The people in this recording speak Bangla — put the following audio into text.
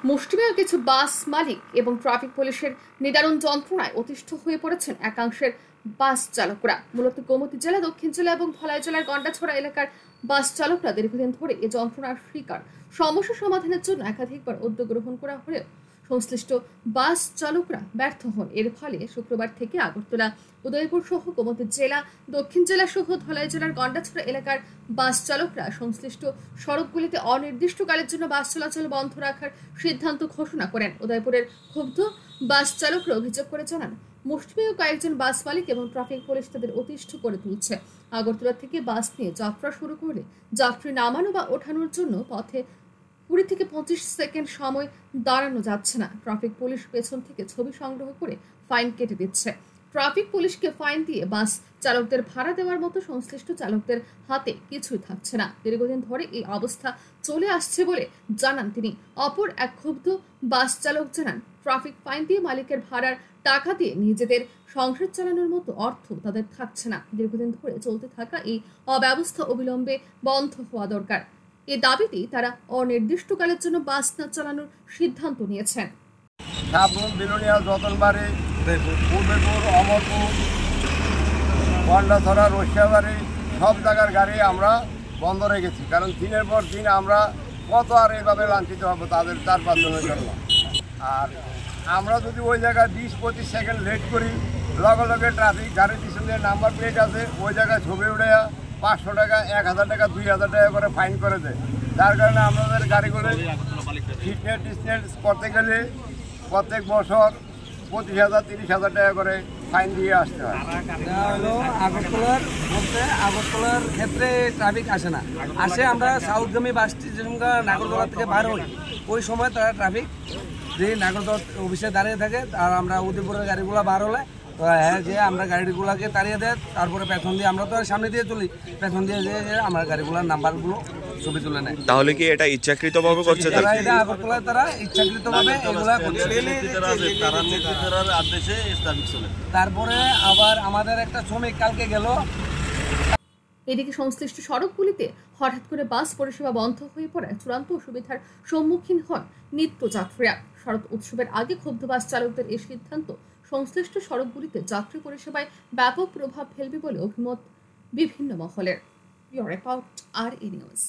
মুষ্টিমেয় কিছু বাস মালিক এবং ট্রাফিক পুলিশের নিদারুণ যন্ত্রণায় অতিষ্ঠ হয়ে পড়েছেন একাংশের বাস চালকরা। মূলত গোমতী জেলা, দক্ষিণ জেলা এবং ধলাই জেলার গন্ডাছড়া এলাকার বাস চালকরা দীর্ঘদিন ধরে এই যন্ত্রণার শিকার। সমস্যা সমাধানের জন্য একাধিকবার উদ্যোগ গ্রহণ করা হলেও সংশ্লিষ্ট বাস চালকরা ব্যর্থ হন। এর ফলে শুক্রবার থেকে আগরতলা, উদয়পুর সহ গোমতী জেলা, দক্ষিণ জেলা সহ ধলাই জেলার গন্ডাছড়া এলাকার বাস চালকরা সংশ্লিষ্ট সড়কগুলিতে অনির্দিষ্টকালের জন্য বাস চলাচল বন্ধ রাখার সিদ্ধান্ত ঘোষণা করেন। উদয়পুরের ক্ষুব্ধ বাস চালকরা অভিযোগ করে জানান, মুষ্টিমেয় কয়েকজন বাস মালিক এবং ট্রাফিক পুলিশ তাদের অতিষ্ঠ করে তুলছে। আগরতলা থেকে বাস নিয়ে যাত্রা শুরু করলে যাত্রী নামানো বা ওঠানোর জন্য পথে 20 থেকে 25 সেকেন্ড সময় দাঁড়ানো যাচ্ছে না। ট্রাফিক পুলিশ পেছন থেকে ছবি সংগ্রহ করে ফাইন কেটে দিচ্ছে। ট্রাফিক পুলিশকে ফাইন দিয়ে বাস চালকদের ভাড়া দেওয়ার মতো সংশ্লিষ্ট চালকদের হাতে কিছুই থাকছে না। দীর্ঘদিন ধরে এই অবস্থা চলে আসছে বলে জানান তিনি। অপর এক ক্ষুব্ধ বাস চালক জানান, ট্রাফিক ফাইন দিয়ে মালিকের ভাড়ার টাকা দিয়ে নিজেদের সংসার চালানোর মতো অর্থ তাদের থাকছে না। দীর্ঘদিন ধরে চলতে থাকা এই অব্যবস্থা অবিলম্বে বন্ধ হওয়া দরকার। এ দাবিতেই তারা অনির্দিষ্টকালের জন্য বাস না চালানোর সিদ্ধান্ত নিয়েছেন। যতনবাড়ি, উদয়পুর, অমরপুর, গন্ডাছড়া, রসিয়াবাড়ি সব জায়গার গাড়ি আমরা বন্ধ রেখেছি। কারণ দিনের পর দিন আমরা কত আর এইভাবে লাঞ্ছিত হবো তাদের 4-5 জনের জন্য। আর আমরা যদি ওই জায়গায় 20-25 সেকেন্ড লেট করি, লগে লগে ট্রাফিক গাড়ির পিছনে নাম্বার প্লেট আছে, ওই জায়গায় ছবি উঠে 500 টাকা, 1000 টাকা, 2000 টাকা করে ফাইন করে দেয়। যার কারণে আমাদের গাড়িগুলো ফিটনেস করতে গেলে প্রত্যেক বছর 25,000-30,000 টাকা করে ফাইন দিয়ে আসতে হয়। আগরতলার ক্ষেত্রে ট্রাফিক আসে না, আসে আমরা সাউথগামী বাস স্টেশন নাগরদোলা থেকে বার হই, ওই সময় তারা ট্রাফিক যে নাগরদোলা অফিসে দাঁড়িয়ে থাকে। আর আমরা উদয়পুরের গাড়িগুলো বার হলে যে আমরা গাড়িগুলোকে তাড়িয়ে দেয়, তারপরে পেছন দিয়ে আমরা তো সামনে দিয়ে চলি, পেছন দিয়ে যে আমরা গাড়িগুলোর নাম্বারগুলো ছবি তুলে নেয়। তাহলে কি এটা ইচ্ছাকৃতভাবে করছে? এটা আগরতলায় তারা ইচ্ছাকৃতভাবে এগুলা করছে। তারপরে আবার আমাদের একটা শ্রমিক কালকে গেল। এদিকে সংশ্লিষ্ট সড়কগুলিতে হঠাৎ করে বাস পরিষেবা বন্ধ হয়ে পড়ায় চূড়ান্ত অসুবিধার সম্মুখীন হন নিত্যযাত্রীরা। শরৎ উৎসবের আগে ক্ষুব্ধ বাস চালকদের এই সিদ্ধান্ত সংশ্লিষ্ট সড়কগুলিতে যাত্রী পরিষেবায় ব্যাপক প্রভাব ফেলবে বলে অভিমত বিভিন্ন মহলের। Report RE news.